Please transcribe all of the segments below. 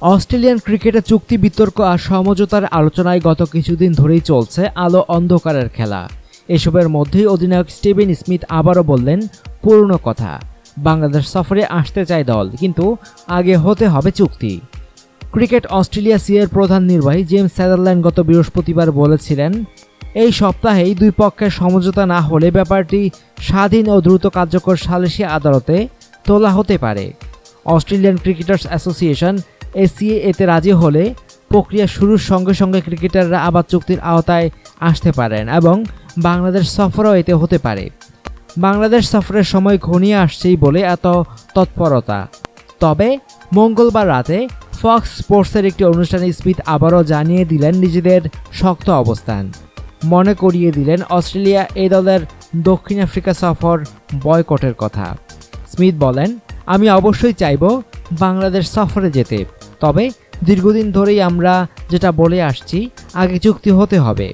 Australian ক্রিকেটে চুক্তি বিতর্ক আর সমঝোতার আলোচনায় গত কিছুদিন ধরেই চলছে আলো অন্ধকারের খেলা। এসবের মধ্যেই অধিনায়ক স্টিভেন স্মিথ আবারও বললেন পুরনো কথা, বাংলাদেশ সফরে আসতে চায় দল, কিন্তু আগে হতে হবে চুক্তি। ক্রিকেট অস্ট্রেলিয়া সিএর প্রধান নির্বাহী জেমস সাদারল্যান্ড গত বৃহস্পতিবার বলেছিলেন, এই সপ্তাহেই দুই পক্ষের সমঝোতা না হলে ব্যাপারটি স্বাধীন ও দ্রুত কার্যকর সালিসি আদালতে তোলা হতে পারে। অস্ট্রেলিয়ান ক্রিকেটার্স অ্যাসোসিয়েশন এসিএ এতে রাজি হলে প্রক্রিয়া শুরুর সঙ্গে সঙ্গে ক্রিকেটাররা আবার চুক্তির আওতায় আসতে পারেন এবং বাংলাদেশ সফরও এতে হতে পারে। বাংলাদেশ সফরের সময় ঘনিয়ে আসছেই বলে এত তৎপরতা। তবে মঙ্গলবার রাতে ফক্স স্পোর্টসের একটি অনুষ্ঠানে স্মিথ আবারও জানিয়ে দিলেন নিজেদের শক্ত অবস্থান। মনে করিয়ে দিলেন অস্ট্রেলিয়া এই দলের দক্ষিণ আফ্রিকা সফর বয়কটের কথা। স্মিথ বলেন, আমি অবশ্যই চাইব বাংলাদেশ সফরে যেতে, তবে দীর্ঘদিন ধরেই আমরা যেটা বলে আসছি, আগে চুক্তি হতে হবে।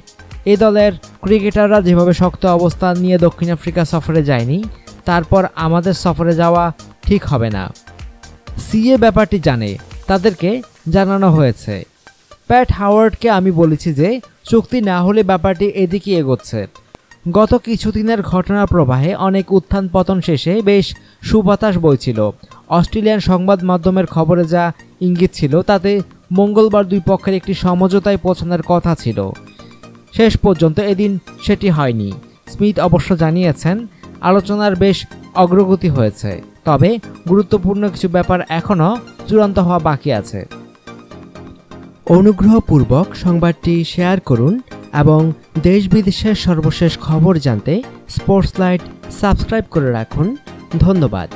এই দলের ক্রিকেটাররা যেভাবে শক্ত অবস্থান নিয়ে দক্ষিণ আফ্রিকা সফরে যায়নি, তারপর আমাদের সফরে যাওয়া ঠিক হবে না। সিএ ব্যাপারটি জানে, তাদেরকে জানানো হয়েছে। প্যাট হাওয়ার্ডকে আমি বলেছি যে চুক্তি না হলে ব্যাপারটি এদিকে এগোচ্ছে। গত কিছুদিনের ঘটনা প্রবাহে অনেক উত্থান পতন শেষে বেশ সুবাতাস বইছিল। অস্ট্রেলিয়ান সংবাদ মাধ্যমের খবরে যা ইঙ্গিত ছিল তাতে মঙ্গলবার দুই পক্ষের একটি সমঝোতায় পৌঁছানোর কথা ছিল। শেষ পর্যন্ত এদিন সেটি হয়নি। স্মিথ অবশ্য জানিয়েছেন, আলোচনার বেশ অগ্রগতি হয়েছে, তবে গুরুত্বপূর্ণ কিছু ব্যাপার এখনও চূড়ান্ত হওয়া বাকি আছে। অনুগ্রহপূর্বক সংবাদটি শেয়ার করুন এবং দেশ বিদেশের সর্বশেষ খবর জানতে স্পোর্টস লাইট সাবস্ক্রাইব করে রাখুন। ধন্যবাদ।